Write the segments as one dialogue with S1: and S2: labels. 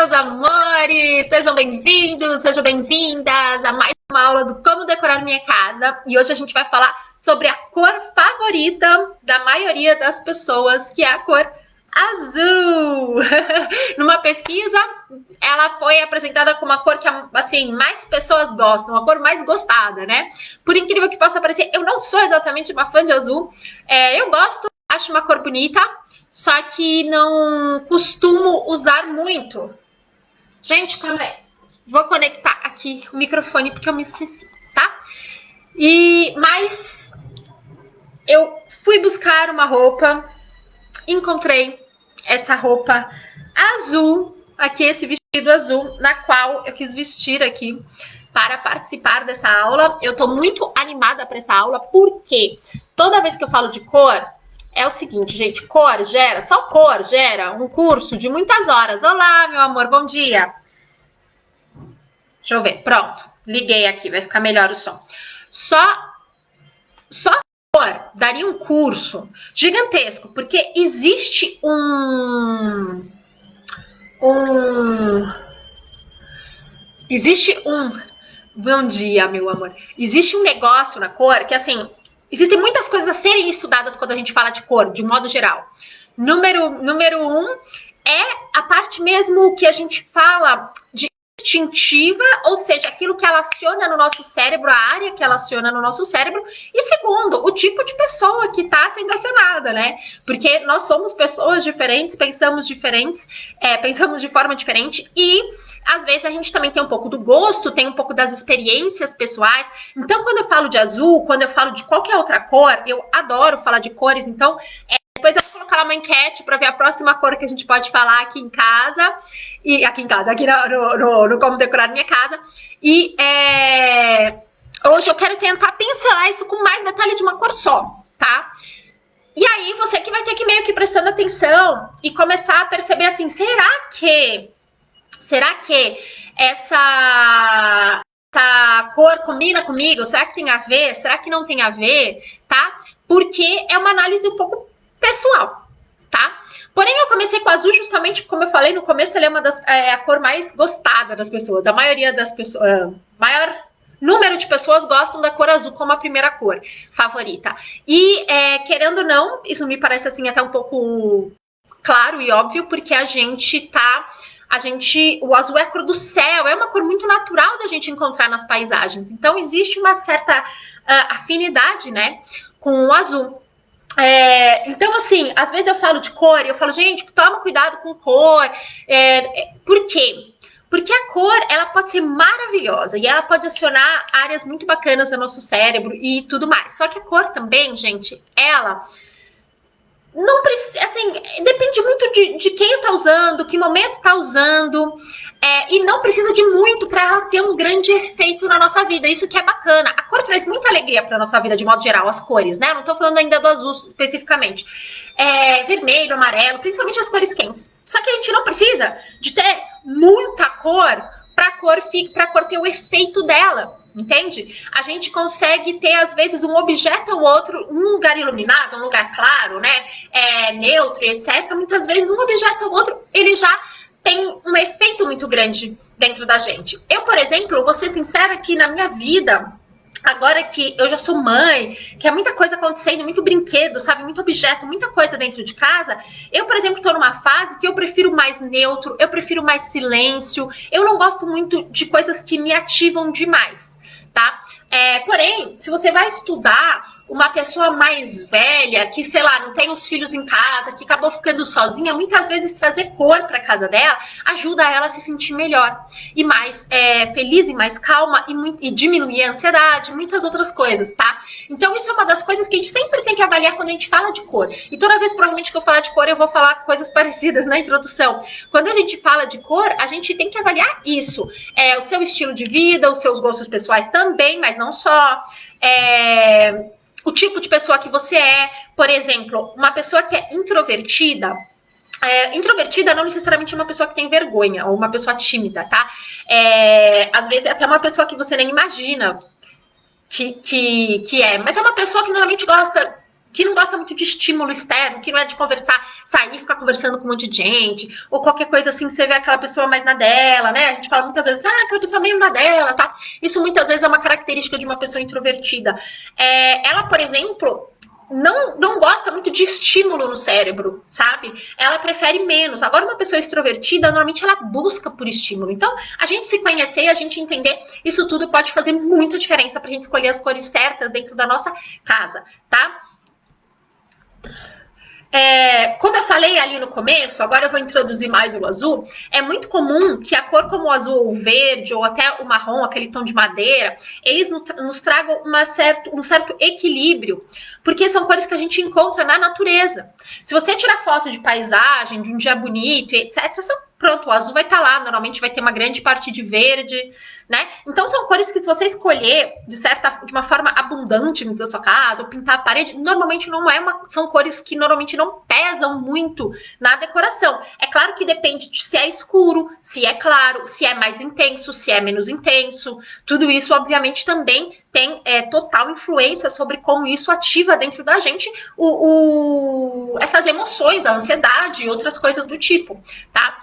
S1: meus amores! Sejam bem-vindos, sejam bem-vindas a mais uma aula do Como Decorar Minha Casa. E hoje a gente vai falar sobre a cor favorita da maioria das pessoas, que é a cor azul. Numa pesquisa, ela foi apresentada como a cor que, assim, mais pessoas gostam, a cor mais gostada, né? Por incrível que possa parecer, eu não sou exatamente uma fã de azul. Eu gosto, acho uma cor bonita, só que não costumo usar muito. Gente, calma aí. Vou conectar aqui o microfone porque eu me esqueci, tá? Mas eu fui buscar uma roupa, encontrei essa roupa azul, aqui esse vestido azul, na qual eu quis vestir aqui para participar dessa aula. Eu tô muito animada para essa aula, porque toda vez que eu falo de cor, é o seguinte, gente, só cor gera um curso de muitas horas. Olá, meu amor, bom dia. Deixa eu ver, pronto, liguei aqui, vai ficar melhor o som. Só cor daria um curso gigantesco, porque existe bom dia, meu amor. Existe um negócio na cor que, assim, existem muitas coisas a serem estudadas quando a gente fala de cor, de modo geral. Número um é a parte mesmo que a gente fala de instintiva, ou seja, aquilo que ela aciona no nosso cérebro, a área que ela aciona no nosso cérebro. E segundo, o tipo de pessoa que está sendo acionada, né? Porque nós somos pessoas diferentes, pensamos de forma diferente e às vezes a gente também tem um pouco do gosto, tem um pouco das experiências pessoais. Então, quando eu falo de azul, quando eu falo de qualquer outra cor, eu adoro falar de cores. Então, depois eu vou colocar lá uma enquete para ver a próxima cor que a gente pode falar aqui em casa. Aqui no Como Decorar Minha Casa. E hoje eu quero tentar pincelar isso com mais detalhe de uma cor só, tá? E aí você que vai ter que meio que prestando atenção e começar a perceber assim, será que essa cor combina comigo? Será que tem a ver? Será que não tem a ver? Tá? Porque é uma análise um pouco pessoal, tá? Porém, eu comecei com o azul justamente, como eu falei no começo, ele é a cor mais gostada das pessoas. A maioria das pessoas, maior número de pessoas gostam da cor azul como a primeira cor favorita. E, querendo ou não, isso me parece assim até um pouco claro e óbvio, porque o azul é a cor do céu, é uma cor muito natural da gente encontrar nas paisagens. Então, existe uma certa afinidade, né, com o azul. Então, assim, às vezes eu falo de cor e eu falo, gente, toma cuidado com cor. Por quê? Porque a cor, ela pode ser maravilhosa e ela pode acionar áreas muito bacanas do nosso cérebro e tudo mais. Só que a cor também, gente, ela não precisa, assim, depende muito de quem tá usando, que momento tá usando, e não precisa de muito para ela ter um grande efeito na nossa vida. Isso que é bacana. A cor traz muita alegria para nossa vida de modo geral, as cores, né? Eu não tô falando ainda do azul especificamente. Vermelho, amarelo, principalmente as cores quentes. Só que a gente não precisa de ter muita cor para a cor ter o efeito dela. Entende? A gente consegue ter, às vezes, um objeto ou outro, um lugar iluminado, um lugar claro, né? Neutro, etc. Muitas vezes, um objeto ou outro, ele já tem um efeito muito grande dentro da gente. Eu, por exemplo, vou ser sincera que na minha vida, agora que eu já sou mãe, que é muita coisa acontecendo, muito brinquedo, sabe? Muito objeto, muita coisa dentro de casa. Eu, por exemplo, tô numa fase que eu prefiro mais neutro, eu prefiro mais silêncio. Eu não gosto muito de coisas que me ativam demais, tá? Porém, se você vai estudar uma pessoa mais velha, que, sei lá, não tem os filhos em casa, que acabou ficando sozinha, muitas vezes trazer cor para casa dela ajuda ela a se sentir melhor e mais feliz e mais calma e diminuir a ansiedade, muitas outras coisas, tá? Então isso é uma das coisas que a gente sempre tem que avaliar quando a gente fala de cor. E toda vez, provavelmente, que eu falar de cor, eu vou falar coisas parecidas na introdução. Quando a gente fala de cor, a gente tem que avaliar isso. O seu estilo de vida, os seus gostos pessoais também, mas não só. O tipo de pessoa que você é. Por exemplo, uma pessoa que é introvertida. Introvertida não necessariamente é uma pessoa que tem vergonha ou uma pessoa tímida, tá? Às vezes é até uma pessoa que você nem imagina que é. Mas é uma pessoa que normalmente gosta que não gosta muito de estímulo externo, que não é de conversar, sair, ficar conversando com um monte de gente, ou qualquer coisa assim, você vê aquela pessoa mais na dela, né? A gente fala muitas vezes, aquela pessoa meio na dela, tá? Isso muitas vezes é uma característica de uma pessoa introvertida. Ela, por exemplo, não gosta muito de estímulo no cérebro, sabe? Ela prefere menos. Agora, uma pessoa extrovertida, normalmente ela busca por estímulo. Então, a gente se conhecer e a gente entender, isso tudo pode fazer muita diferença pra gente escolher as cores certas dentro da nossa casa, tá? Como eu falei ali no começo, agora eu vou introduzir mais o azul. É muito comum que a cor como o azul ou o verde, ou até o marrom, aquele tom de madeira, eles nos tragam um certo equilíbrio, porque são cores que a gente encontra na natureza. Se você tirar foto de paisagem, de um dia bonito, etc., pronto, o azul vai estar lá, normalmente vai ter uma grande parte de verde, né? Então são cores que, se você escolher de uma forma abundante dentro da sua casa, ou pintar a parede, normalmente são cores que normalmente não pesam muito na decoração. É claro que depende de se é escuro, se é claro, se é mais intenso, se é menos intenso. Tudo isso, obviamente, também tem total influência sobre como isso ativa dentro da gente essas emoções, a ansiedade e outras coisas do tipo, tá?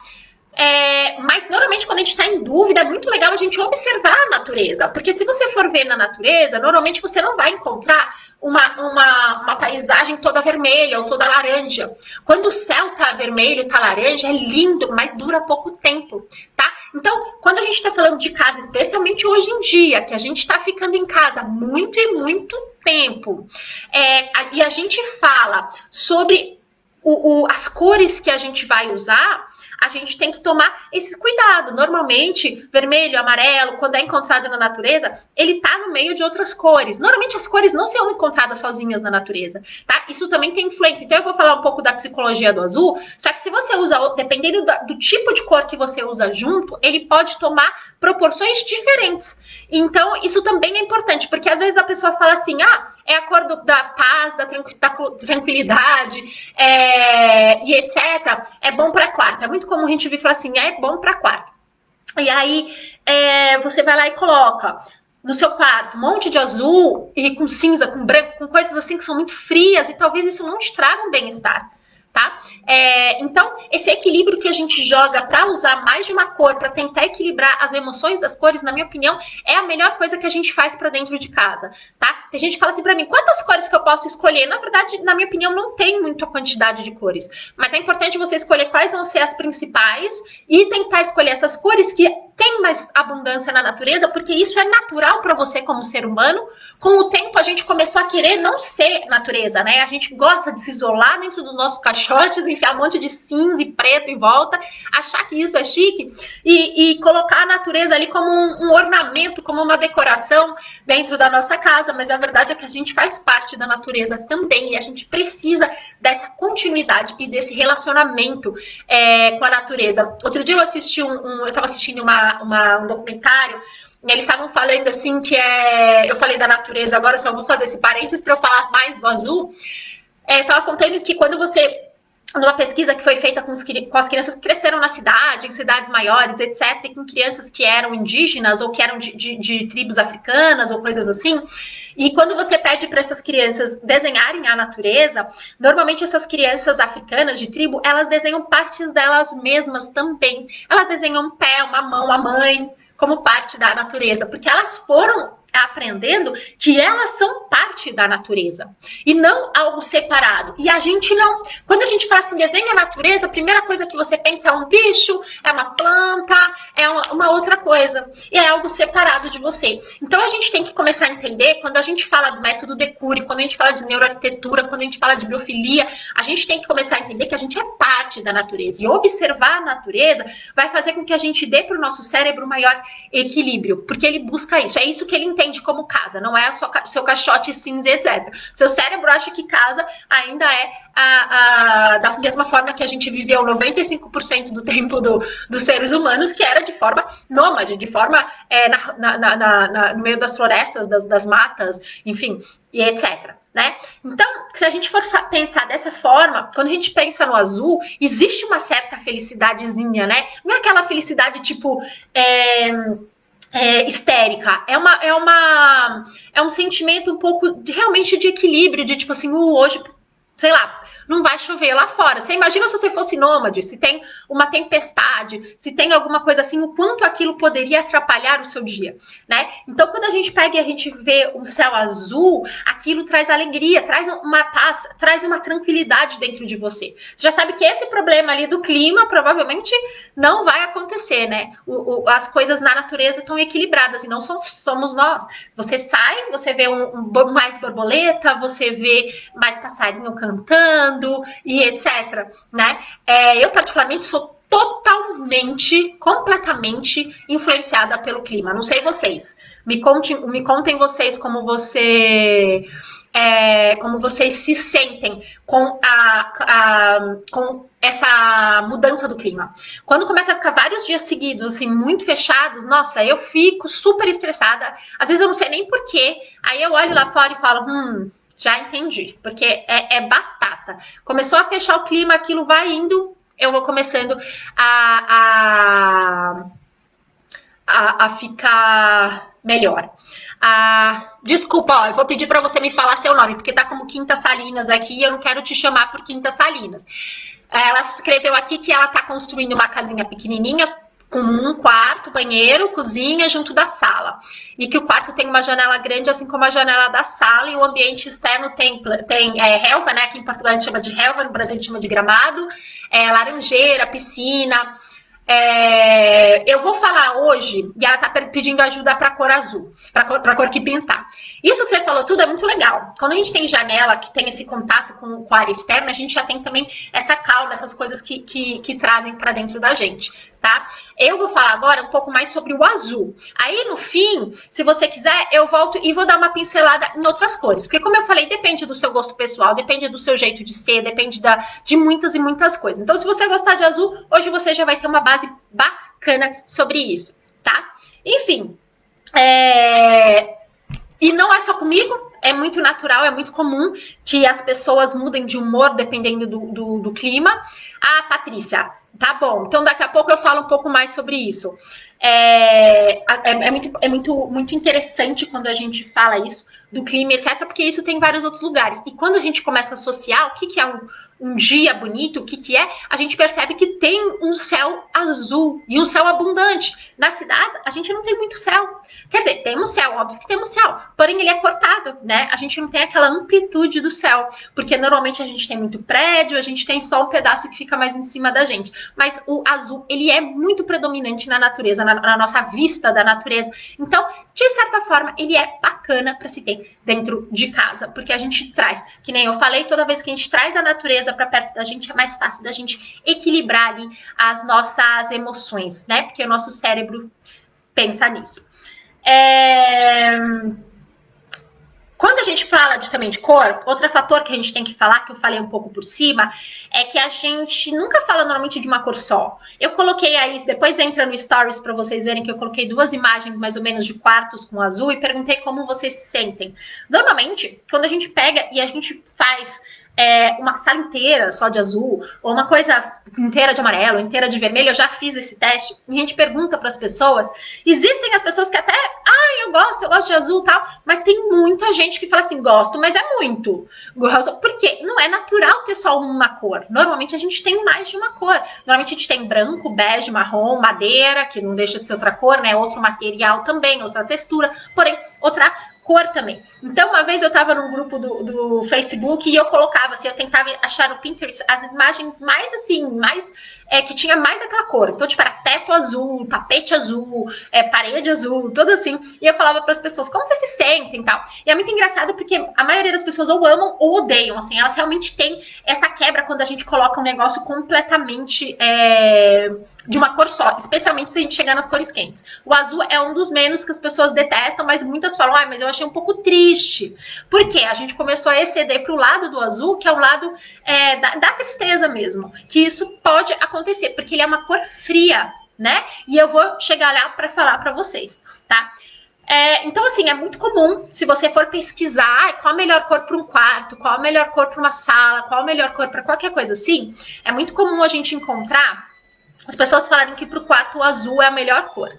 S1: Mas normalmente quando a gente está em dúvida é muito legal a gente observar a natureza, porque se você for ver na natureza, normalmente você não vai encontrar uma paisagem toda vermelha ou toda laranja. Quando o céu tá vermelho, tá laranja, é lindo, mas dura pouco tempo, tá? Então, quando a gente está falando de casa, especialmente hoje em dia, que a gente está ficando em casa muito e muito tempo, e a gente fala sobre as cores que a gente vai usar, a gente tem que tomar esse cuidado. Normalmente, vermelho, amarelo, quando é encontrado na natureza, ele tá no meio de outras cores. Normalmente as cores não são encontradas sozinhas na natureza, tá? Isso também tem influência. Então eu vou falar um pouco da psicologia do azul, só que se você usa, dependendo do tipo de cor que você usa junto, ele pode tomar proporções diferentes. Então, isso também é importante, porque às vezes a pessoa fala assim, é a cor da paz, da tranquilidade, e etc. É bom para quarto. É muito comum a gente vir falar assim, é bom para quarto. E aí, você vai lá e coloca no seu quarto um monte de azul, e com cinza, com branco, com coisas assim que são muito frias, e talvez isso não te traga um bem-estar. Tá? Então, esse equilíbrio que a gente joga para usar mais de uma cor, para tentar equilibrar as emoções das cores, na minha opinião, é a melhor coisa que a gente faz para dentro de casa, tá? Tem gente que fala assim para mim, quantas cores que eu posso escolher? Na verdade, na minha opinião, não tem muita quantidade de cores, mas é importante você escolher quais vão ser as principais e tentar escolher essas cores que tem mais abundância na natureza, porque isso é natural para você como ser humano. Com o tempo, a gente começou a querer não ser natureza, né? A gente gosta de se isolar dentro dos nossos caixotes, enfiar um monte de cinza e preto em volta, achar que isso é chique e colocar a natureza ali como um ornamento, como uma decoração dentro da nossa casa. Mas a verdade é que a gente faz parte da natureza também e a gente precisa dessa continuidade e desse relacionamento com a natureza. Outro dia eu assisti eu estava assistindo um documentário. Eles estavam falando assim que eu falei da natureza, agora eu só vou fazer esse parênteses para eu falar mais do azul. Estava contando que quando numa pesquisa que foi feita com as crianças que cresceram na cidade, em cidades maiores, etc., e com crianças que eram indígenas ou que eram de tribos africanas ou coisas assim, e quando você pede para essas crianças desenharem a natureza, normalmente essas crianças africanas de tribo, elas desenham partes delas mesmas também. Elas desenham um pé, uma mão, a mãe, como parte da natureza, porque elas foram aprendendo que elas são parte da natureza e não algo separado. E a gente não. Quando a gente fala assim, desenha a natureza, a primeira coisa que você pensa é um bicho, é uma planta, é uma outra coisa. E é algo separado de você. Então a gente tem que começar a entender, quando a gente fala do método Decure, quando a gente fala de neuroarquitetura, quando a gente fala de biofilia, a gente tem que começar a entender que a gente é parte da natureza. E observar a natureza vai fazer com que a gente dê para o nosso cérebro maior equilíbrio, porque ele busca isso. É isso que ele entende como casa, não é seu caixote cinza, etc. Seu cérebro acha que casa ainda é da mesma forma que a gente viveu 95% do tempo dos seres humanos, que era de forma nômade, de forma no meio das florestas, das matas, enfim, e etc. Né? Então, se a gente for pensar dessa forma, quando a gente pensa no azul, existe uma certa felicidadezinha, né? Não é aquela felicidade tipo histérica, é um sentimento um pouco realmente de equilíbrio, de tipo assim, hoje, sei lá, não vai chover lá fora. Você imagina se você fosse nômade, se tem uma tempestade, se tem alguma coisa assim, o quanto aquilo poderia atrapalhar o seu dia, né? Então, quando a gente pega e a gente vê um céu azul, aquilo traz alegria, traz uma paz, traz uma tranquilidade dentro de você. Você já sabe que esse problema ali do clima provavelmente não vai acontecer, né? As coisas na natureza estão equilibradas e não somos nós. Você sai, você vê mais borboleta, você vê mais passarinho cantando e etc, né? Eu particularmente sou totalmente, completamente influenciada pelo clima. Não sei vocês. Me contem vocês como vocês se sentem com essa mudança do clima. Quando começa a ficar vários dias seguidos, assim, muito fechados, nossa, eu fico super estressada. Às vezes eu não sei nem porquê. Aí eu olho lá fora e falo, já entendi, porque é batata. Começou a fechar o clima, aquilo vai indo, eu vou começando a ficar melhor. Desculpa, eu vou pedir para você me falar seu nome, porque tá como Quinta Salinas aqui e eu não quero te chamar por Quinta Salinas. Ela escreveu aqui que ela tá construindo uma casinha pequenininha com um quarto, banheiro, cozinha junto da sala. E que o quarto tem uma janela grande, assim como a janela da sala, e o ambiente externo tem relva, né? Aqui em Portugal a gente chama de relva, no Brasil a gente chama de gramado, laranjeira, piscina. Eu vou falar hoje, e ela tá pedindo ajuda para cor azul, para cor que pintar. Isso que você falou tudo é muito legal. Quando a gente tem janela, que tem esse contato com a área externa, a gente já tem também essa calma, essas coisas que trazem para dentro da gente, tá? Eu vou falar agora um pouco mais sobre o azul. Aí no fim, se você quiser, eu volto e vou dar uma pincelada em outras cores, porque como eu falei, depende do seu gosto pessoal, depende do seu jeito de ser, depende de muitas e muitas coisas. Então, se você gostar de azul, hoje você já vai ter uma base bacana sobre isso, tá? Enfim, e não é só comigo, é muito natural, é muito comum que as pessoas mudem de humor dependendo do clima. Patrícia, tá bom, então daqui a pouco eu falo um pouco mais sobre isso. Muito interessante quando a gente fala isso do clima, etc, porque isso tem em vários outros lugares. E quando a gente começa a associar o que é um dia bonito, o que é, a gente percebe que tem um céu azul e um céu abundante. Nas cidades, a gente não tem muito céu. Quer dizer, temos céu, óbvio que temos céu, porém ele é cortado, né? A gente não tem aquela amplitude do céu, porque normalmente a gente tem muito prédio, a gente tem só um pedaço que fica mais em cima da gente. Mas o azul, ele é muito predominante na natureza, na nossa vista da natureza. Então, de certa forma, ele é bacana para se ter dentro de casa, porque a gente traz, que nem eu falei, toda vez que a gente traz a natureza para perto da gente, é mais fácil da gente equilibrar ali as nossas emoções, né? Porque o nosso cérebro pensa nisso. Quando a gente fala também de cor, outro fator que a gente tem que falar, que eu falei um pouco por cima, é que a gente nunca fala normalmente de uma cor só. Eu coloquei aí, depois entra no Stories para vocês verem que eu coloquei 2 imagens mais ou menos de quartos com azul e perguntei como vocês se sentem. Normalmente, quando a gente pega e a gente faz uma sala inteira só de azul, ou uma coisa inteira de amarelo, inteira de vermelho, eu já fiz esse teste, e a gente pergunta para as pessoas, existem as pessoas que até, eu gosto de azul e tal, mas tem muita gente que fala assim, gosto, mas é muito. Porque não é natural ter só uma cor. Normalmente a gente tem mais de uma cor. Normalmente a gente tem branco, bege, marrom, madeira, que não deixa de ser outra cor, né? Outro material também, outra textura, porém, outra cor também. Então, uma vez eu estava num grupo do Facebook e eu colocava, assim, eu tentava achar no Pinterest as imagens mais, assim, que tinha mais daquela cor. Então, tipo, era teto azul, tapete azul, parede azul, tudo assim. E eu falava para as pessoas, como vocês se sentem e tal. E é muito engraçado porque a maioria das pessoas ou amam ou odeiam, assim. Elas realmente têm essa quebra quando a gente coloca um negócio completamente de uma cor só. Especialmente se a gente chegar nas cores quentes. O azul é um dos menos que as pessoas detestam, mas muitas falam, mas eu achei um pouco triste. Porque a gente começou a exceder para o lado do azul, que é o lado da tristeza mesmo. Que isso pode acontecer, porque ele é uma cor fria, né? E eu vou chegar lá para falar para vocês, tá? Então, assim, é muito comum, se você for pesquisar qual a melhor cor para um quarto, qual a melhor cor para uma sala, qual a melhor cor para qualquer coisa assim, é muito comum a gente encontrar as pessoas falarem que para o quarto o azul é a melhor cor,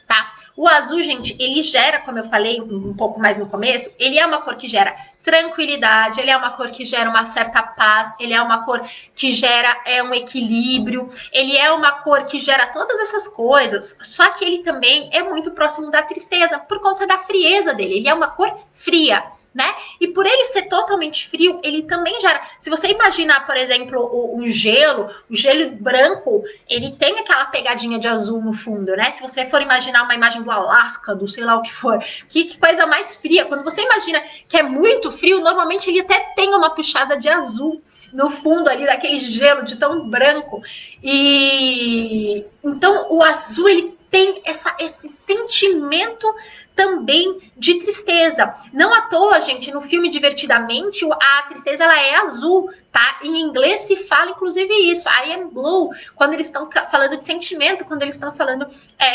S1: tá? O azul, gente, ele gera, como eu falei um pouco mais no começo, ele é uma cor que gera tranquilidade, ele é uma cor que gera uma certa paz, ele é uma cor que gera um equilíbrio, ele é uma cor que gera todas essas coisas, só que ele também é muito próximo da tristeza, por conta da frieza dele, ele é uma cor fria, né? E por ele ser totalmente frio, ele também gera. Se você imaginar, por exemplo, o gelo branco, ele tem aquela pegadinha de azul no fundo, né? Se você for imaginar uma imagem do Alasca, do sei lá o que for, que coisa mais fria. Quando você imagina que é muito frio, normalmente ele até tem uma puxada de azul no fundo ali, daquele gelo de tão branco. E então o azul, ele tem esse sentimento também de tristeza. Não à toa, gente, no filme Divertidamente, a tristeza ela é azul, tá? Em inglês se fala, inclusive, isso, I am blue, quando eles estão falando de sentimento, quando eles estão falando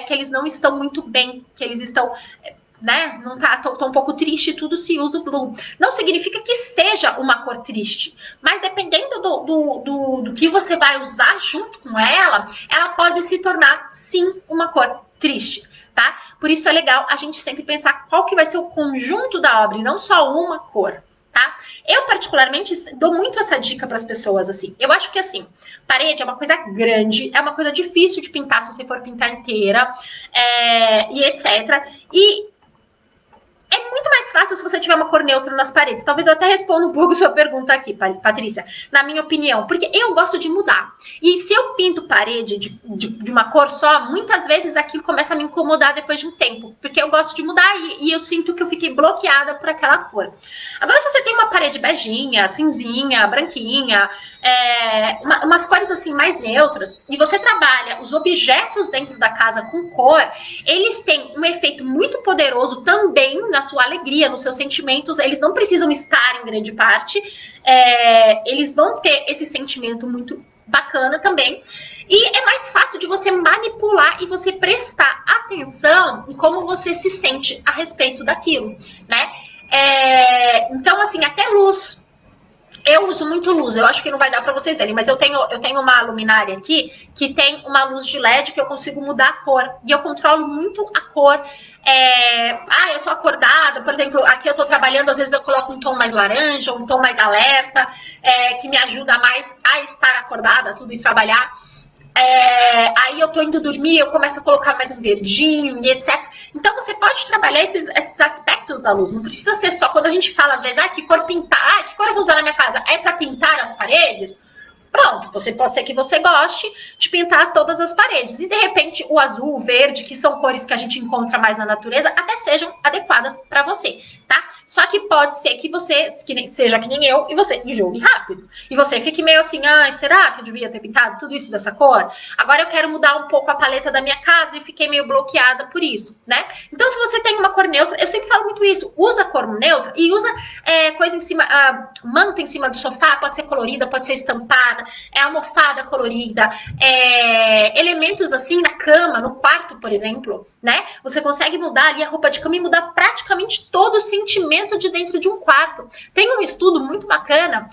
S1: que eles não estão muito bem, que eles estão... né? Não tá, tô um pouco triste, tudo se usa o blue. Não significa que seja uma cor triste, mas dependendo do que você vai usar junto com ela pode se tornar, sim, uma cor triste, tá? Por isso é legal a gente sempre pensar qual que vai ser o conjunto da obra e não só uma cor, tá? Eu, particularmente, dou muito essa dica para as pessoas, assim. Eu acho que, assim, parede é uma coisa grande, é uma coisa difícil de pintar se você for pintar inteira, e etc. E é muito mais fácil se você tiver uma cor neutra nas paredes. Talvez eu até responda um pouco sua pergunta aqui, Patrícia, na minha opinião. Porque eu gosto de mudar. E se eu pinto parede de uma cor só, muitas vezes aquilo começa a me incomodar depois de um tempo. Porque eu gosto de mudar e eu sinto que eu fiquei bloqueada por aquela cor. Agora, se você tem uma parede beijinha, cinzinha, branquinha, umas cores assim mais neutras, e você trabalha os objetos dentro da casa com cor, eles têm um efeito muito poderoso também na sua alegria, nos seus sentimentos. Eles não precisam estar em grande parte, eles vão ter esse sentimento muito bacana também. E é mais fácil de você manipular e você prestar atenção em como você se sente a respeito daquilo, né? Então, assim, até luz. Eu uso muito luz, eu acho que não vai dar para vocês verem, mas eu tenho uma luminária aqui que tem uma luz de LED que eu consigo mudar a cor. E eu controlo muito a cor. Eu tô acordada, por exemplo, aqui eu tô trabalhando, às vezes eu coloco um tom mais laranja, um tom mais alerta, que me ajuda mais a estar acordada, tudo e trabalhar. Aí eu tô indo dormir, eu começo a colocar mais um verdinho e etc. Então você pode trabalhar esses aspectos da luz. Não precisa ser só quando a gente fala às vezes, que cor pintar, que cor eu vou usar na minha casa? É para pintar as paredes? Pronto, pode ser que você goste de pintar todas as paredes. E de repente o azul, o verde, que são cores que a gente encontra mais na natureza, até sejam adequadas para você, tá? Só que pode ser que você seja que nem eu e você enjoe rápido. E você fique meio assim, será que eu devia ter pintado tudo isso dessa cor? Agora eu quero mudar um pouco a paleta da minha casa e fiquei meio bloqueada por isso, né? Então se você tem uma cor neutra, eu sempre falo muito isso, usa cor neutra e usa coisa em cima, manta em cima do sofá, pode ser colorida, pode ser estampada, almofada colorida, elementos assim na cama, no quarto, por exemplo, né? Você consegue mudar ali a roupa de cama e mudar praticamente todo o sentimento de dentro de um quarto. Tem um estudo muito bacana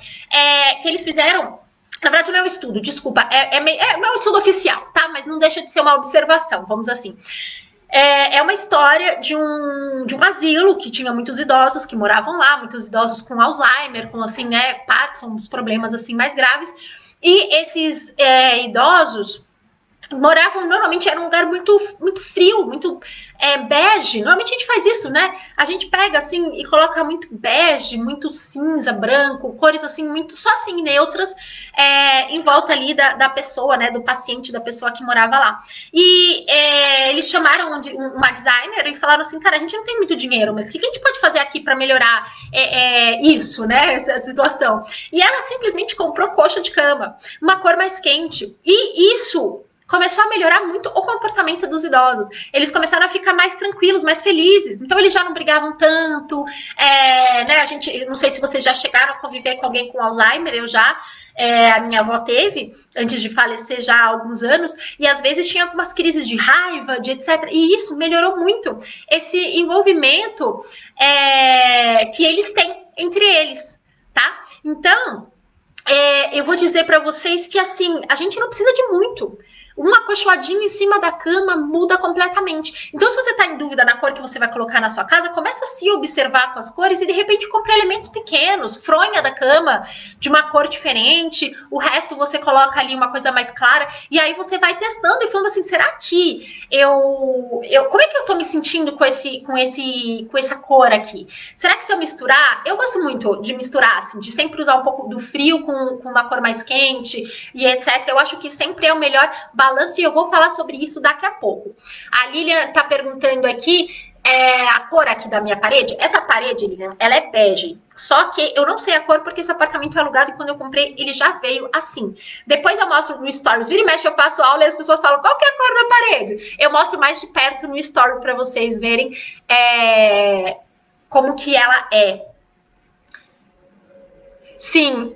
S1: que eles fizeram. Na verdade, não é um estudo, desculpa, não é um estudo oficial, tá? Mas não deixa de ser uma observação, vamos assim. É uma história de um asilo que tinha muitos idosos que moravam lá, muitos idosos com Alzheimer, com assim, Parkinson, uns problemas assim mais graves. E esses idosos moravam, normalmente era um lugar muito, muito frio, muito bege. Normalmente a gente faz isso, né? A gente pega assim e coloca muito bege, muito cinza, branco, cores assim, muito só assim neutras, em volta ali da pessoa, né? Do paciente, da pessoa que morava lá. E eles chamaram uma designer e falaram assim, cara, a gente não tem muito dinheiro, mas o que a gente pode fazer aqui para melhorar isso, né? Essa situação. E ela simplesmente comprou coxa de cama, uma cor mais quente. E isso começou a melhorar muito o comportamento dos idosos. Eles começaram a ficar mais tranquilos, mais felizes. Então, eles já não brigavam tanto. Né? Não sei se vocês já chegaram a conviver com alguém com Alzheimer, eu já. A minha avó teve, antes de falecer já há alguns anos, e às vezes tinha algumas crises de raiva, de etc. E isso melhorou muito esse envolvimento que eles têm entre eles, tá? Então, eu vou dizer para vocês que, assim, a gente não precisa de muito. um acolchoadinho em cima da cama muda completamente. Então, se você está em dúvida na cor que você vai colocar na sua casa, começa a se observar com as cores e, de repente, compra elementos pequenos, fronha da cama de uma cor diferente, o resto você coloca ali uma coisa mais clara, e aí você vai testando e falando assim, será que como é que eu tô me sentindo com essa cor aqui? Será que se eu misturar, eu gosto muito de misturar, assim, de sempre usar um pouco do frio com uma cor mais quente e etc. Eu acho que sempre é o melhor balanço e eu vou falar sobre isso daqui a pouco. A Lilian tá perguntando aqui a cor aqui da minha parede. Essa parede, Lilian, ela é bege. Só que eu não sei a cor porque esse apartamento é alugado e quando eu comprei ele já veio assim. Depois eu mostro no Stories. Vira e mexe, eu faço aula e as pessoas falam qual que é a cor da parede. Eu mostro mais de perto no Story para vocês verem como que ela é. Sim,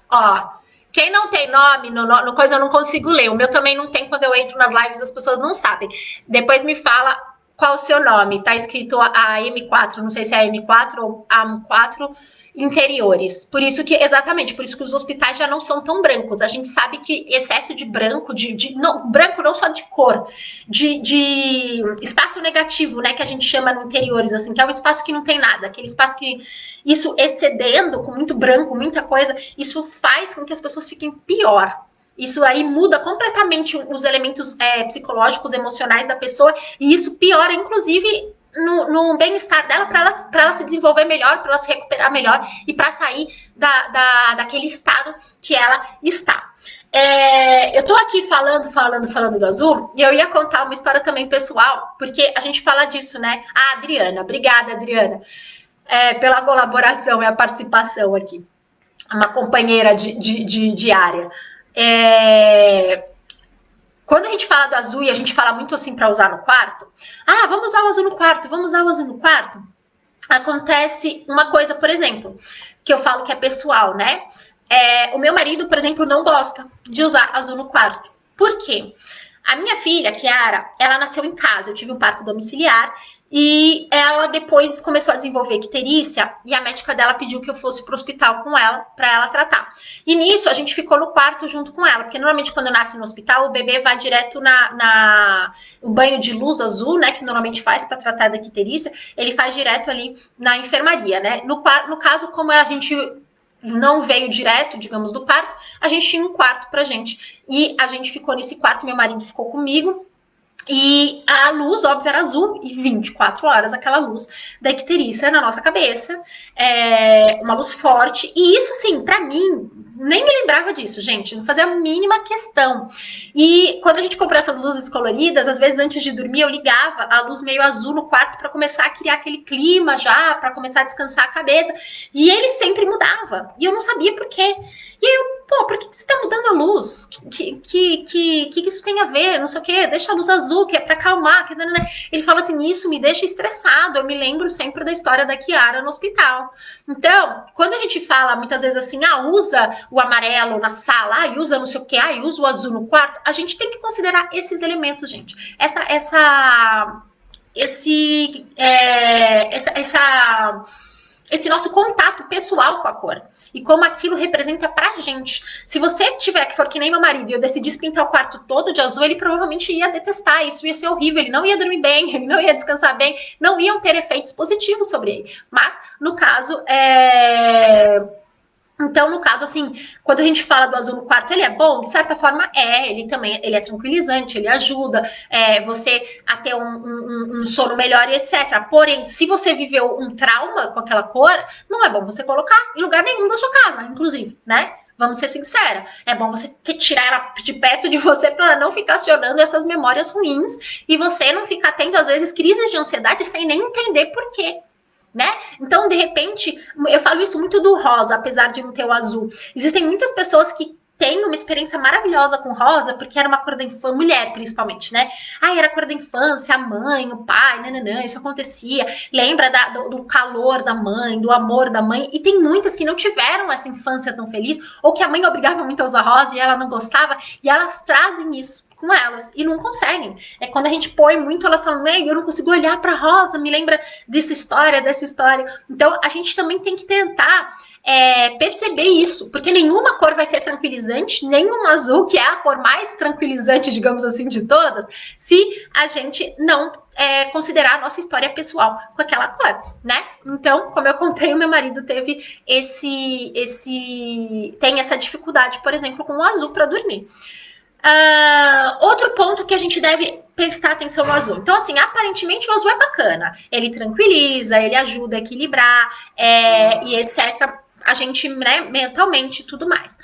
S1: ó, quem não tem nome no coisa eu não consigo ler. O meu também não tem quando eu entro nas lives, as pessoas não sabem. Depois me fala qual o seu nome. Tá escrito a M4, não sei se é a M4 ou a AM4 interiores. Por isso que, exatamente, por isso que os hospitais já não são tão brancos. A gente sabe que excesso de branco, não, branco não só de cor, de espaço negativo, né, que a gente chama no interiores, assim, que é um espaço que não tem nada, aquele espaço que isso excedendo com muito branco, muita coisa, isso faz com que as pessoas fiquem pior. Isso aí muda completamente os elementos psicológicos, emocionais da pessoa, e isso piora, inclusive, no bem-estar dela, para ela se desenvolver melhor, para ela se recuperar melhor e para sair daquele estado que ela está. Eu tô aqui falando do azul, e eu ia contar uma história também pessoal, porque a gente fala disso, né? Ah, Adriana, obrigada, Adriana, pela colaboração e a participação aqui. Uma companheira de área. Quando a gente fala do azul e a gente fala muito assim para usar no quarto, vamos usar o azul no quarto, vamos usar o azul no quarto, acontece uma coisa, por exemplo, que eu falo que é pessoal, né? O meu marido, por exemplo, não gosta de usar azul no quarto. Por quê? A minha filha, Kiara, ela nasceu em casa, eu tive um parto domiciliar, e ela depois começou a desenvolver icterícia e a médica dela pediu que eu fosse pro hospital com ela, para ela tratar. E nisso a gente ficou no quarto junto com ela, porque normalmente quando nasce no hospital o bebê vai direto o banho de luz azul, né, que normalmente faz para tratar da icterícia, ele faz direto ali na enfermaria, né? No caso, como a gente não veio direto, digamos, do parto, a gente tinha um quarto pra gente. E a gente ficou nesse quarto, meu marido ficou comigo. E a luz, óbvio, era azul, e 24 horas aquela luz da icterícia na nossa cabeça, uma luz forte, e isso, assim, pra mim, nem me lembrava disso, gente, não fazia a mínima questão. E quando a gente comprou essas luzes coloridas, às vezes antes de dormir eu ligava a luz meio azul no quarto para começar a criar aquele clima já, para começar a descansar a cabeça, e ele sempre mudava, e eu não sabia por quê. E aí eu, por que você tá mudando a luz? Que isso tem a ver? Não sei o quê, deixa a luz azul, que é pra acalmar. Ele falava assim, isso me deixa estressado. Eu me lembro sempre da história da Kiara no hospital. Então, quando a gente fala muitas vezes assim, usa o amarelo na sala, usa não sei o quê, usa o azul no quarto, a gente tem que considerar esses elementos, gente. Esse nosso contato pessoal com a cor e como aquilo representa pra gente. Se você tiver que for que nem meu marido e eu decidisse pintar o quarto todo de azul, ele provavelmente ia detestar, isso ia ser horrível, ele não ia dormir bem, ele não ia descansar bem, não iam ter efeitos positivos sobre ele. Mas, no caso, Então, no caso, assim, quando a gente fala do azul no quarto, ele é bom? De certa forma, ele é tranquilizante, ele ajuda você a ter um sono melhor e etc. Porém, se você viveu um trauma com aquela cor, não é bom você colocar em lugar nenhum da sua casa, inclusive, né? Vamos ser sinceros. É bom você tirar ela de perto de você para ela não ficar acionando essas memórias ruins e você não ficar tendo, às vezes, crises de ansiedade sem nem entender por quê. Né? Então, de repente, eu falo isso muito do rosa, apesar de não ter o azul. Existem muitas pessoas que têm uma experiência maravilhosa com rosa, porque era uma cor da infância, mulher principalmente, né? Era a cor da infância, a mãe, o pai, nananã, isso acontecia. Lembra do calor da mãe, do amor da mãe. E tem muitas que não tiveram essa infância tão feliz, ou que a mãe obrigava muito a usar rosa e ela não gostava, e elas trazem isso com elas e não conseguem. É quando a gente põe muito, elas falam, eu não consigo olhar para rosa, me lembra dessa história. Então a gente também tem que tentar perceber isso, porque nenhuma cor vai ser tranquilizante, nenhum azul, que é a cor mais tranquilizante, digamos assim, de todas, se a gente não considerar a nossa história pessoal com aquela cor, né? Então, como eu contei, o meu marido teve tem essa dificuldade, por exemplo, com o azul para dormir. Outro ponto que a gente deve prestar atenção no azul. Então, assim, aparentemente o azul é bacana. Ele tranquiliza, ele ajuda a equilibrar, e etc. A gente, né, mentalmente e tudo mais.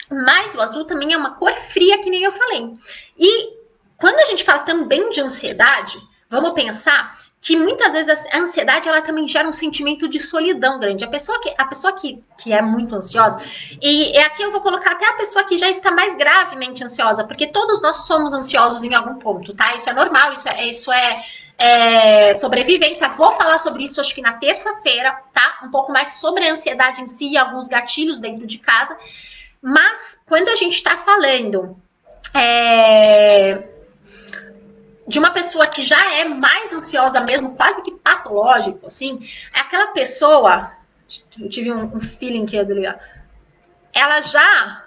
S1: Mas o azul também é uma cor fria, que nem eu falei. E quando a gente fala também de ansiedade, vamos pensar que muitas vezes a ansiedade ela também gera um sentimento de solidão grande. A pessoa que é muito ansiosa, e aqui eu vou colocar até a pessoa que já está mais gravemente ansiosa, porque todos nós somos ansiosos em algum ponto, tá? Isso é normal, isso é sobrevivência. Vou falar sobre isso, acho que na terça-feira, tá? Um pouco mais sobre a ansiedade em si e alguns gatilhos dentro de casa. Mas quando a gente está falando de uma pessoa que já é mais ansiosa mesmo, quase que patológico, assim, é aquela pessoa, eu tive um feeling que ia desligar, ela já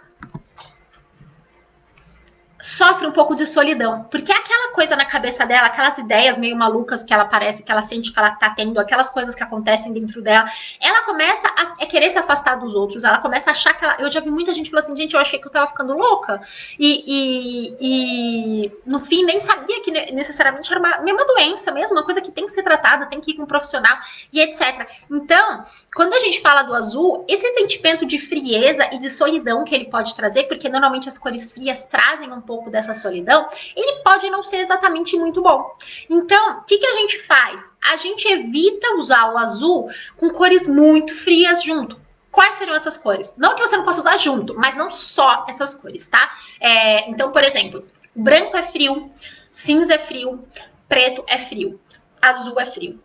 S1: sofre um pouco de solidão, porque é aquela coisa na cabeça dela, aquelas ideias meio malucas que ela parece, que ela sente que ela tá tendo, aquelas coisas que acontecem dentro dela, ela começa a querer se afastar dos outros, ela começa a achar que ela... Eu já vi muita gente falando assim, gente, eu achei que eu tava ficando louca, e no fim nem sabia que necessariamente era uma doença mesmo, uma coisa que tem que ser tratada, tem que ir com um profissional, e etc. Então, quando a gente fala do azul, esse sentimento de frieza e de solidão que ele pode trazer, porque normalmente as cores frias trazem um pouco dessa solidão, ele pode não ser exatamente muito bom. Então, o que a gente faz? A gente evita usar o azul com cores muito frias junto. Quais seriam essas cores? Não que você não possa usar junto, mas não só essas cores, tá? Então, por exemplo, branco é frio, cinza é frio, preto é frio, azul é frio.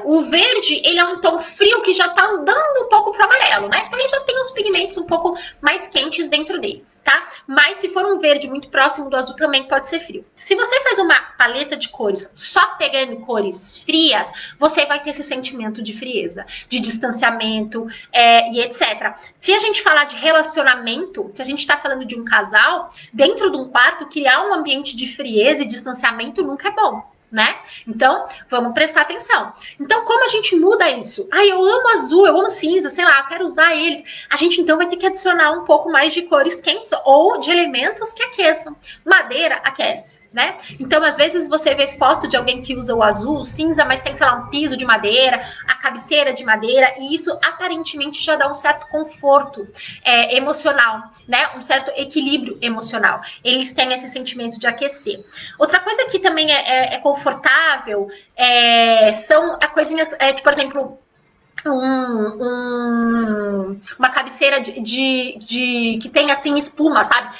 S1: O verde, ele é um tom frio que já tá andando um pouco pro amarelo, né? Então ele já tem os pigmentos um pouco mais quentes dentro dele, tá? Mas se for um verde muito próximo do azul, também pode ser frio. Se você faz uma paleta de cores só pegando cores frias, você vai ter esse sentimento de frieza, de distanciamento, e etc. Se a gente falar de relacionamento, se a gente tá falando de um casal, dentro de um quarto, criar um ambiente de frieza e distanciamento nunca é bom, né? Então, vamos prestar atenção. Então, como a gente muda isso? Eu amo azul, eu amo cinza, sei lá, eu quero usar eles. A gente, então, vai ter que adicionar um pouco mais de cores quentes ou de elementos que aqueçam. Madeira aquece, né? Então, às vezes, você vê foto de alguém que usa o azul, o cinza, mas tem, sei lá, um piso de madeira, a cabeceira de madeira, e isso, aparentemente, já dá um certo conforto emocional, né? Um certo equilíbrio emocional. Eles têm esse sentimento de aquecer. Outra coisa que também é confortável são coisinhas, por exemplo, uma cabeceira que tem assim espuma, sabe?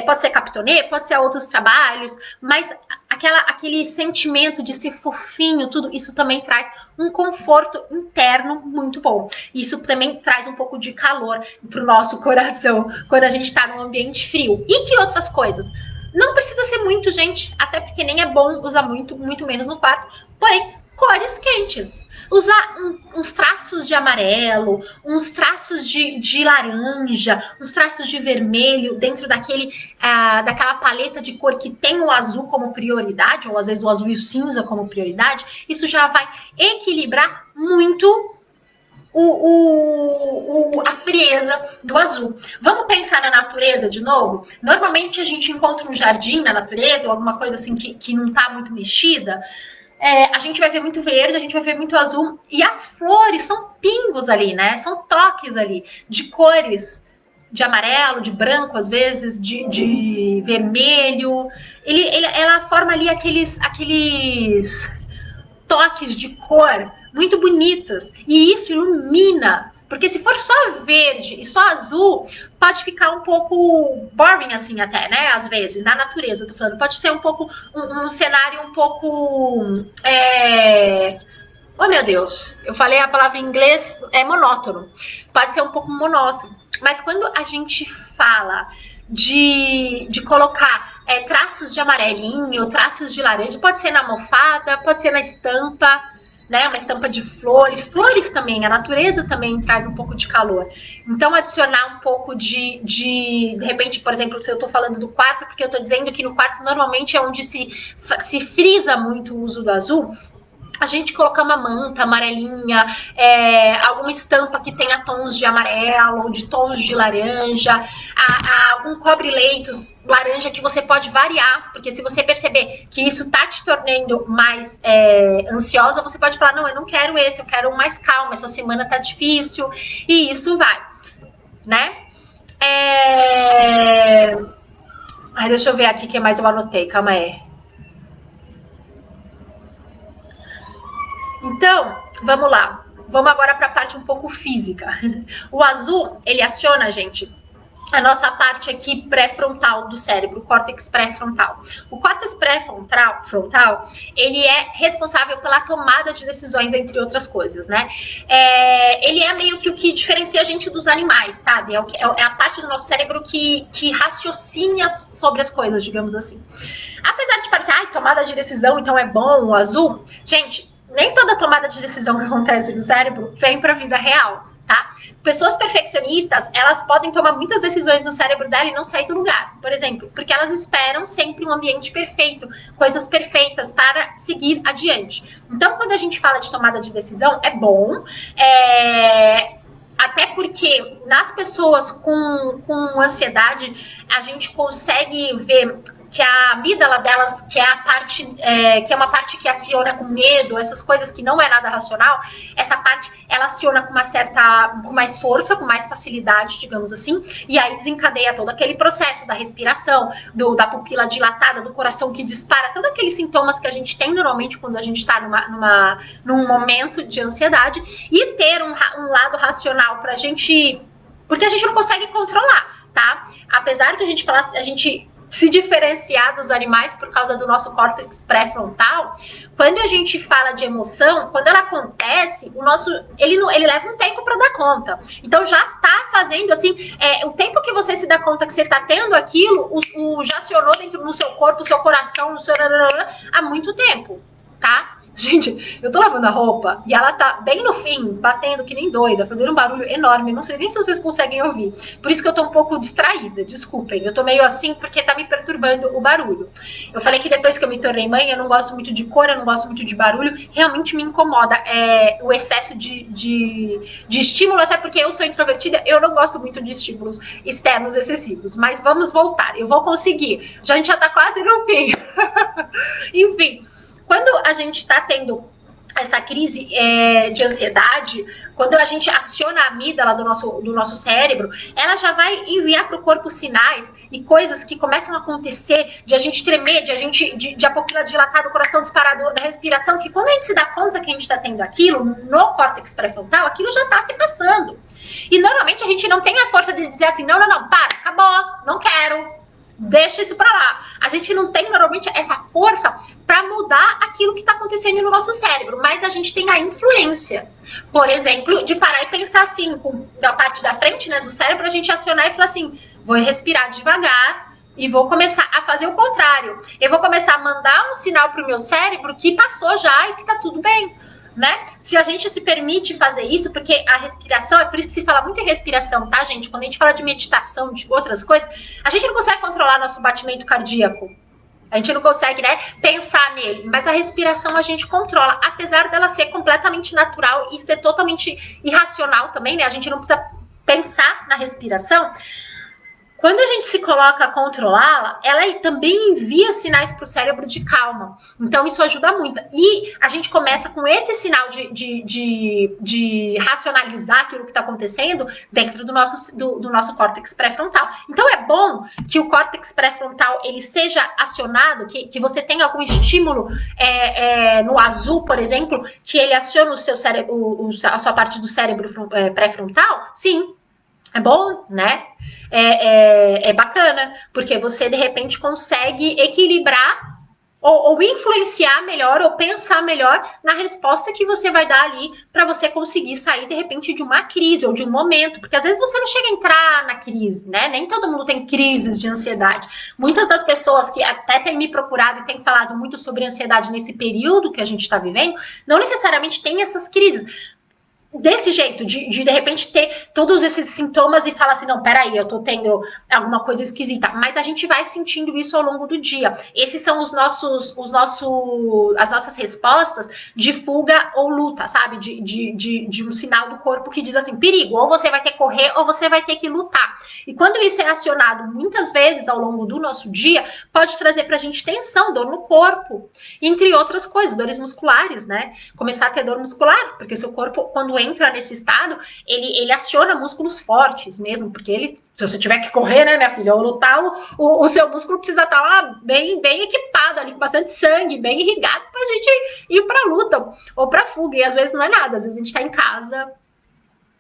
S1: Pode ser Capitonê, pode ser outros trabalhos, mas aquele sentimento de ser fofinho, tudo isso também traz um conforto interno muito bom. Isso também traz um pouco de calor pro nosso coração quando a gente tá num ambiente frio. E que outras coisas? Não precisa ser muito, gente, até porque nem é bom usar muito, muito menos no quarto. Porém, cores quentes. Usar uns traços de amarelo, uns traços de laranja, uns traços de vermelho dentro daquela paleta de cor que tem o azul como prioridade, ou às vezes o azul e o cinza como prioridade. Isso já vai equilibrar muito a frieza do azul. Vamos pensar na natureza de novo? Normalmente a gente encontra um jardim na natureza ou alguma coisa assim que não está muito mexida. A gente vai ver muito verde, a gente vai ver muito azul. E as flores são pingos ali, né? São toques ali de cores, de amarelo, de branco, às vezes, de vermelho. Ela forma ali aqueles toques de cor muito bonitas. E isso ilumina. Porque se for só verde e só azul, pode ficar um pouco boring, assim, até, né? Às vezes, na natureza, tô falando. Pode ser um pouco, um cenário um pouco... Oh, meu Deus. Eu falei a palavra em inglês, monótono. Pode ser um pouco monótono. Mas quando a gente fala de colocar traços de amarelinho, traços de laranja, pode ser na almofada, pode ser na estampa, né? Uma estampa de flores, flores também, a natureza também traz um pouco de calor. Então, adicionar um pouco de repente, por exemplo, se eu estou falando do quarto, porque eu estou dizendo que no quarto normalmente é onde se frisa muito o uso do azul, a gente colocar uma manta amarelinha, alguma estampa que tenha tons de amarelo ou de tons de laranja, algum cobre-leitos laranja que você pode variar, porque se você perceber que isso tá te tornando mais ansiosa, você pode falar, não, eu não quero esse, eu quero um mais calmo, essa semana tá difícil, e isso vai, né? Deixa eu ver aqui o que mais eu anotei, calma aí. Então, vamos lá. Vamos agora para a parte um pouco física. O azul, ele aciona, gente, a nossa parte aqui pré-frontal do cérebro, o córtex pré-frontal. O córtex pré-frontal, ele é responsável pela tomada de decisões, entre outras coisas, né? Ele é meio que o que diferencia a gente dos animais, sabe? É a parte do nosso cérebro que raciocina sobre as coisas, digamos assim. Apesar de parecer, tomada de decisão, então é bom o azul, gente, nem toda tomada de decisão que acontece no cérebro vem para a vida real, tá? Pessoas perfeccionistas, elas podem tomar muitas decisões no cérebro dela e não sair do lugar, por exemplo, porque elas esperam sempre um ambiente perfeito, coisas perfeitas para seguir adiante. Então, quando a gente fala de tomada de decisão, é bom, até porque nas pessoas com ansiedade, a gente consegue ver que a amígdala delas, que é a parte, que é uma parte que aciona com medo, essas coisas que não é nada racional, essa parte ela aciona com mais força, com mais facilidade, digamos assim, e aí desencadeia todo aquele processo da respiração, da pupila dilatada, do coração que dispara, todos aqueles sintomas que a gente tem normalmente quando a gente está num momento de ansiedade, e ter um lado racional pra gente, porque a gente não consegue controlar, tá? Apesar de a gente falar, a gente se diferenciar dos animais por causa do nosso córtex pré-frontal, quando a gente fala de emoção, quando ela acontece, ele leva um tempo para dar conta. Então já tá fazendo assim, o tempo que você se dá conta que você tá tendo aquilo, já acionou dentro do seu corpo, seu coração, no seu há muito tempo, tá? Gente, eu tô lavando a roupa e ela tá bem no fim, batendo que nem doida, fazendo um barulho enorme. Não sei nem se vocês conseguem ouvir. Por isso que eu tô um pouco distraída, desculpem. Eu tô meio assim porque tá me perturbando o barulho. Eu falei que depois que eu me tornei mãe, eu não gosto muito de cor, eu não gosto muito de barulho. Realmente me incomoda o excesso de estímulo, até porque eu sou introvertida, eu não gosto muito de estímulos externos excessivos. Mas vamos voltar, eu vou conseguir. A gente já tá quase no fim. Enfim. Quando a gente está tendo essa crise de ansiedade, quando a gente aciona a amígdala do nosso cérebro, ela já vai enviar para o corpo sinais e coisas que começam a acontecer, de a gente tremer, de a pupila dilatada, o coração disparado, da respiração, que quando a gente se dá conta que a gente está tendo aquilo, no córtex pré-frontal, aquilo já está se passando. E normalmente a gente não tem a força de dizer assim, não, para, acabou, não quero. Deixa isso pra lá. A gente não tem normalmente essa força para mudar aquilo que está acontecendo no nosso cérebro, mas a gente tem a influência. Por exemplo, de parar e pensar assim, da parte da frente, né, do cérebro, a gente acionar e falar assim, vou respirar devagar e vou começar a fazer o contrário. Eu vou começar a mandar um sinal pro meu cérebro que passou já e que tá tudo bem. Né? Se a gente se permite fazer isso, porque a respiração, é por isso que se fala muito em respiração, tá, gente? Quando a gente fala de meditação, de outras coisas, a gente não consegue controlar nosso batimento cardíaco. A gente não consegue, né, pensar nele. Mas a respiração a gente controla, apesar dela ser completamente natural e ser totalmente irracional também, né? A gente não precisa pensar na respiração. Quando a gente se coloca a controlá-la, ela também envia sinais para o cérebro de calma. Então, isso ajuda muito. E a gente começa com esse sinal de racionalizar aquilo que está acontecendo dentro do nosso córtex pré-frontal. Então, é bom que o córtex pré-frontal ele seja acionado, que você tenha algum estímulo no azul, por exemplo, que ele acione o seu cérebro, a sua parte do cérebro pré-frontal. Sim. É bom, né? É bacana, porque você de repente consegue equilibrar ou influenciar melhor, ou pensar melhor na resposta que você vai dar ali para você conseguir sair, de repente, de uma crise ou de um momento. Porque às vezes você não chega a entrar na crise, né? Nem todo mundo tem crises de ansiedade. Muitas das pessoas que até têm me procurado e têm falado muito sobre ansiedade nesse período que a gente está vivendo, não necessariamente tem essas crises desse jeito, de repente ter todos esses sintomas e falar assim, não, peraí, eu tô tendo alguma coisa esquisita, mas a gente vai sentindo isso ao longo do dia. Esses são as nossas respostas de fuga ou luta, sabe? De um sinal do corpo que diz assim, perigo, ou você vai ter que correr ou você vai ter que lutar. E quando isso é acionado muitas vezes ao longo do nosso dia, pode trazer pra gente tensão, dor no corpo, entre outras coisas, dores musculares, né? Começar a ter dor muscular, porque seu corpo, quando entra nesse estado, ele aciona músculos fortes mesmo, porque ele, se você tiver que correr, né, minha filha, ou lutar, o seu músculo precisa estar lá bem equipado ali, com bastante sangue, bem irrigado, pra gente ir pra luta, ou pra fuga, e às vezes não é nada, às vezes a gente tá em casa,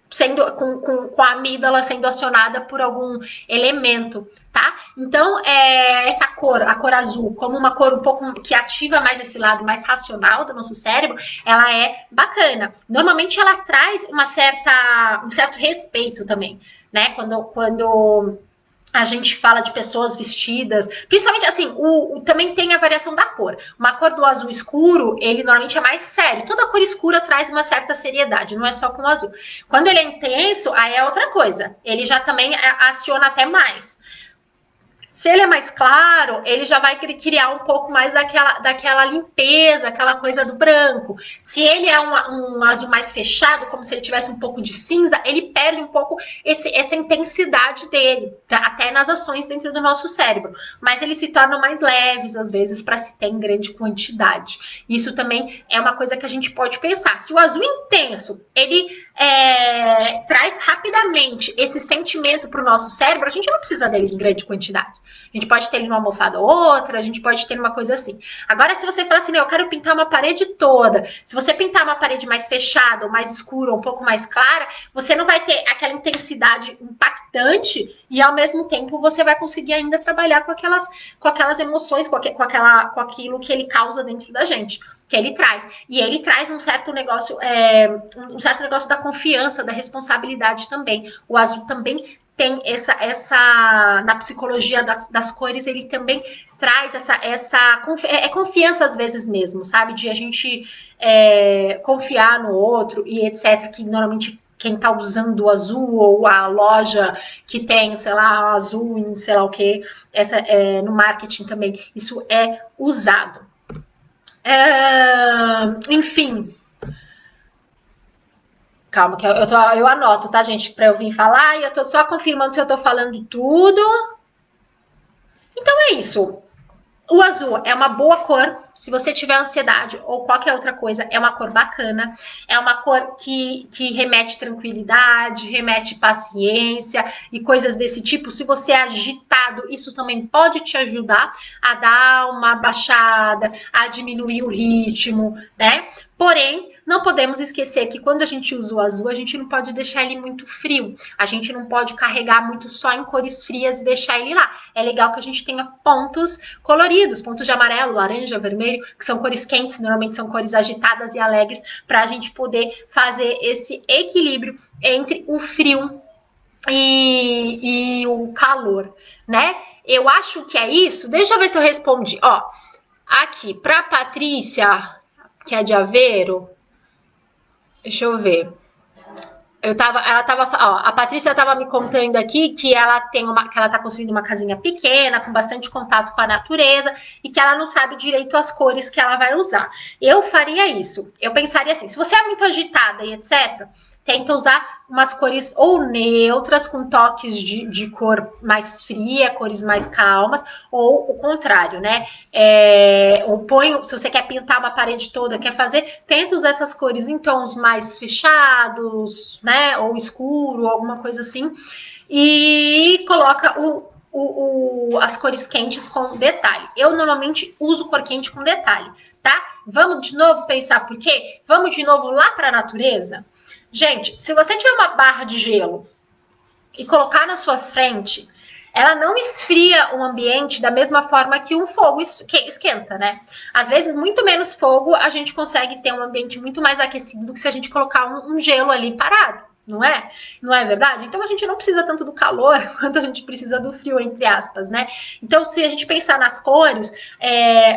S1: sendo com a amígdala sendo acionada por algum elemento, tá? Então, essa cor, a cor azul, como uma cor um pouco que ativa mais esse lado mais racional do nosso cérebro, ela é bacana. Normalmente ela traz um certo respeito também, né? Quando a gente fala de pessoas vestidas, principalmente assim, também tem a variação da cor. Uma cor do azul escuro, ele normalmente é mais sério. Toda cor escura traz uma certa seriedade, não é só com o azul. Quando ele é intenso, aí é outra coisa. Ele já também aciona até mais. Se ele é mais claro, ele já vai criar um pouco mais daquela limpeza, aquela coisa do branco. Se ele é um azul mais fechado, como se ele tivesse um pouco de cinza, ele perde um pouco essa intensidade dele, tá? Até nas ações dentro do nosso cérebro. Mas eles se tornam mais leves, às vezes, para se ter em grande quantidade. Isso também é uma coisa que a gente pode pensar. Se o azul intenso, ele traz rapidamente esse sentimento para o nosso cérebro, a gente não precisa dele em grande quantidade. A gente pode ter ele numa almofada ou outra, a gente pode ter uma coisa assim. Agora, se você falar assim, eu quero pintar uma parede toda, se você pintar uma parede mais fechada, ou mais escura, ou um pouco mais clara, você não vai ter aquela intensidade impactante e, ao mesmo tempo, você vai conseguir ainda trabalhar com aquelas emoções, com aquilo que ele causa dentro da gente. Que ele traz. E ele traz um certo negócio da confiança, da responsabilidade também. O azul também tem essa na psicologia das cores, ele também traz essa confiança às vezes mesmo, sabe? De a gente confiar no outro e etc. Que normalmente quem está usando o azul ou a loja que tem, sei lá, azul em sei lá o que, no marketing também, isso é usado. Enfim. Calma, que eu anoto, tá, gente? Pra eu vir falar e eu tô só confirmando se eu tô falando tudo. Então é isso. O azul é uma boa cor. Se você tiver ansiedade ou qualquer outra coisa, é uma cor bacana. É uma cor que remete tranquilidade, remete paciência e coisas desse tipo. Se você é agitado, isso também pode te ajudar a dar uma baixada, a diminuir o ritmo, né? Porém, não podemos esquecer que quando a gente usa o azul, a gente não pode deixar ele muito frio. A gente não pode carregar muito só em cores frias e deixar ele lá. É legal que a gente tenha pontos coloridos, pontos de amarelo, laranja, vermelho, que são cores quentes, normalmente são cores agitadas e alegres, para a gente poder fazer esse equilíbrio entre o frio e o calor, né? Eu acho que é isso. Deixa eu ver se eu respondi. Ó, aqui, para Patrícia, que é de Aveiro, deixa eu ver. A Patrícia estava me contando aqui que ela tá construindo uma casinha pequena, com bastante contato com a natureza, e que ela não sabe direito as cores que ela vai usar. Eu faria isso. Eu pensaria assim, se você é muito agitada e etc., tenta usar umas cores ou neutras, com toques de cor mais fria, cores mais calmas, ou o contrário, né? Se você quer pintar uma parede toda, quer fazer, tenta usar essas cores em tons mais fechados, né? Ou escuro, alguma coisa assim. E coloca as cores quentes com detalhe. Eu normalmente uso cor quente com detalhe, tá? Vamos de novo pensar por quê? Vamos de novo lá para a natureza? Gente, se você tiver uma barra de gelo e colocar na sua frente, ela não esfria o ambiente da mesma forma que um fogo esquenta, né? Às vezes, muito menos fogo, a gente consegue ter um ambiente muito mais aquecido do que se a gente colocar um gelo ali parado. Não é? Não é verdade? Então a gente não precisa tanto do calor quanto a gente precisa do frio, entre aspas, né? Então, se a gente pensar nas cores,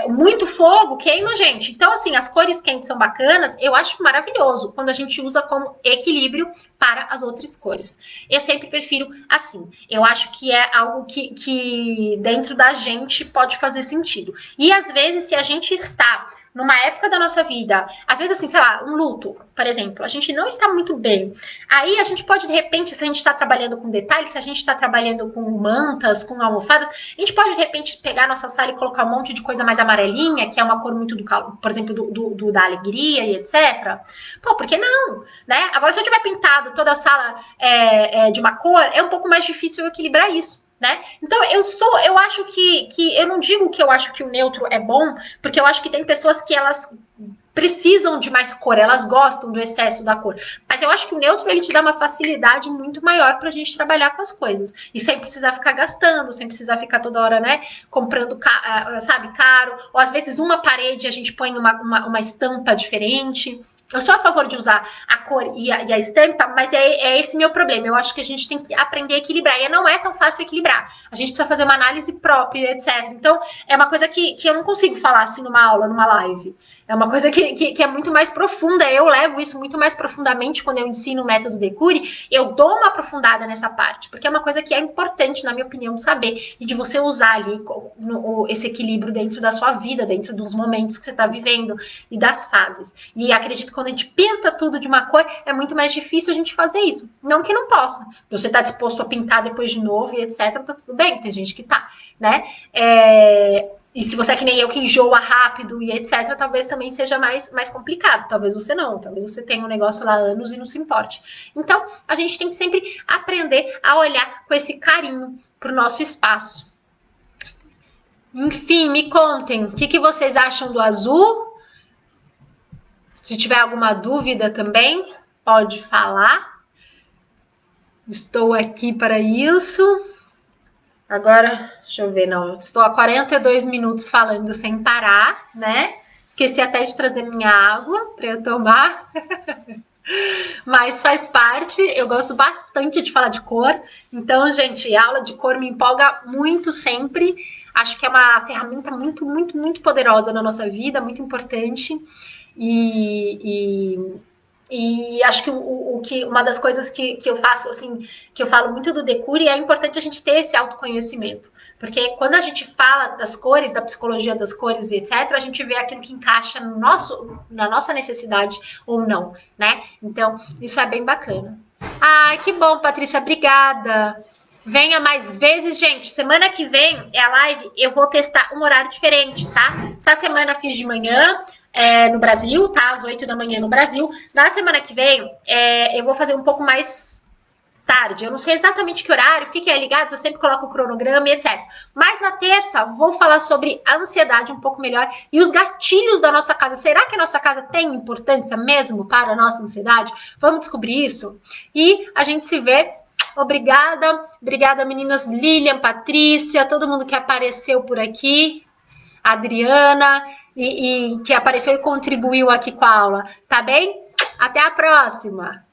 S1: muito fogo queima a gente. Então, assim, as cores quentes são bacanas, eu acho maravilhoso quando a gente usa como equilíbrio para as outras cores. Eu sempre prefiro assim. Eu acho que é algo que dentro da gente pode fazer sentido. E às vezes, se a gente está numa época da nossa vida, às vezes assim, sei lá, um luto, por exemplo, a gente não está muito bem. Aí a gente pode, de repente, se a gente está trabalhando com detalhes, se a gente está trabalhando com mantas, com almofadas, a gente pode, de repente, pegar a nossa sala e colocar um monte de coisa mais amarelinha, que é uma cor muito do calor, por exemplo, da alegria e etc. Pô, por que não? Né? Agora, se eu tiver pintado toda a sala de uma cor, é um pouco mais difícil eu equilibrar isso. Né? Então, eu acho que eu não digo que eu acho que o neutro é bom, porque eu acho que tem pessoas que elas precisam de mais cor, elas gostam do excesso da cor. Mas eu acho que o neutro ele te dá uma facilidade muito maior pra gente trabalhar com as coisas. E sem precisar ficar gastando, sem precisar ficar toda hora, né, comprando, sabe, caro. Ou às vezes uma parede a gente põe uma estampa diferente. Eu sou a favor de usar a cor e a estampa, mas é esse meu problema. Eu acho que a gente tem que aprender a equilibrar. E não é tão fácil equilibrar. A gente precisa fazer uma análise própria, etc. Então, é uma coisa que eu não consigo falar assim numa aula, numa live. É uma coisa que é muito mais profunda. Eu levo isso muito mais profundamente quando eu ensino o método Decure. Eu dou uma aprofundada nessa parte, porque é uma coisa que é importante, na minha opinião, de saber e de você usar ali esse equilíbrio dentro da sua vida, dentro dos momentos que você está vivendo e das fases. E acredito que quando a gente pinta tudo de uma cor, é muito mais difícil a gente fazer isso. Não que não possa. Você está disposto a pintar depois de novo e etc, tá tudo bem, tem gente que tá, né? E se você é que nem eu, que enjoa rápido e etc, talvez também seja mais complicado. Talvez você não, talvez você tenha um negócio lá há anos e não se importe. Então, a gente tem que sempre aprender a olhar com esse carinho pro nosso espaço. Enfim, me contem, o que vocês acham do azul? Se tiver alguma dúvida também, pode falar. Estou aqui para isso. Agora, deixa eu ver, não. Estou há 42 minutos falando sem parar, né? Esqueci até de trazer minha água para eu tomar. Mas faz parte, eu gosto bastante de falar de cor. Então, gente, a aula de cor me empolga muito sempre. Acho que é uma ferramenta muito, muito, muito poderosa na nossa vida, muito importante. E acho que uma das coisas que eu faço, assim, que eu falo muito do Decure, é importante a gente ter esse autoconhecimento. Porque quando a gente fala das cores, da psicologia das cores e etc., a gente vê aquilo que encaixa na nossa necessidade ou não, né? Então, isso é bem bacana. Ai, que bom, Patrícia, obrigada. Venha mais vezes, gente. Semana que vem é a live, eu vou testar um horário diferente, tá? Essa semana eu fiz de manhã, no Brasil, tá? Às 8 da manhã no Brasil. Na semana que vem, eu vou fazer um pouco mais tarde. Eu não sei exatamente que horário, fiquem ligados, eu sempre coloco o cronograma e etc. Mas na terça, vou falar sobre a ansiedade um pouco melhor e os gatilhos da nossa casa. Será que a nossa casa tem importância mesmo para a nossa ansiedade? Vamos descobrir isso. E a gente se vê. Obrigada meninas, Lilian, Patrícia, todo mundo que apareceu por aqui, Adriana, e que apareceu e contribuiu aqui com a aula, tá bem? Até a próxima!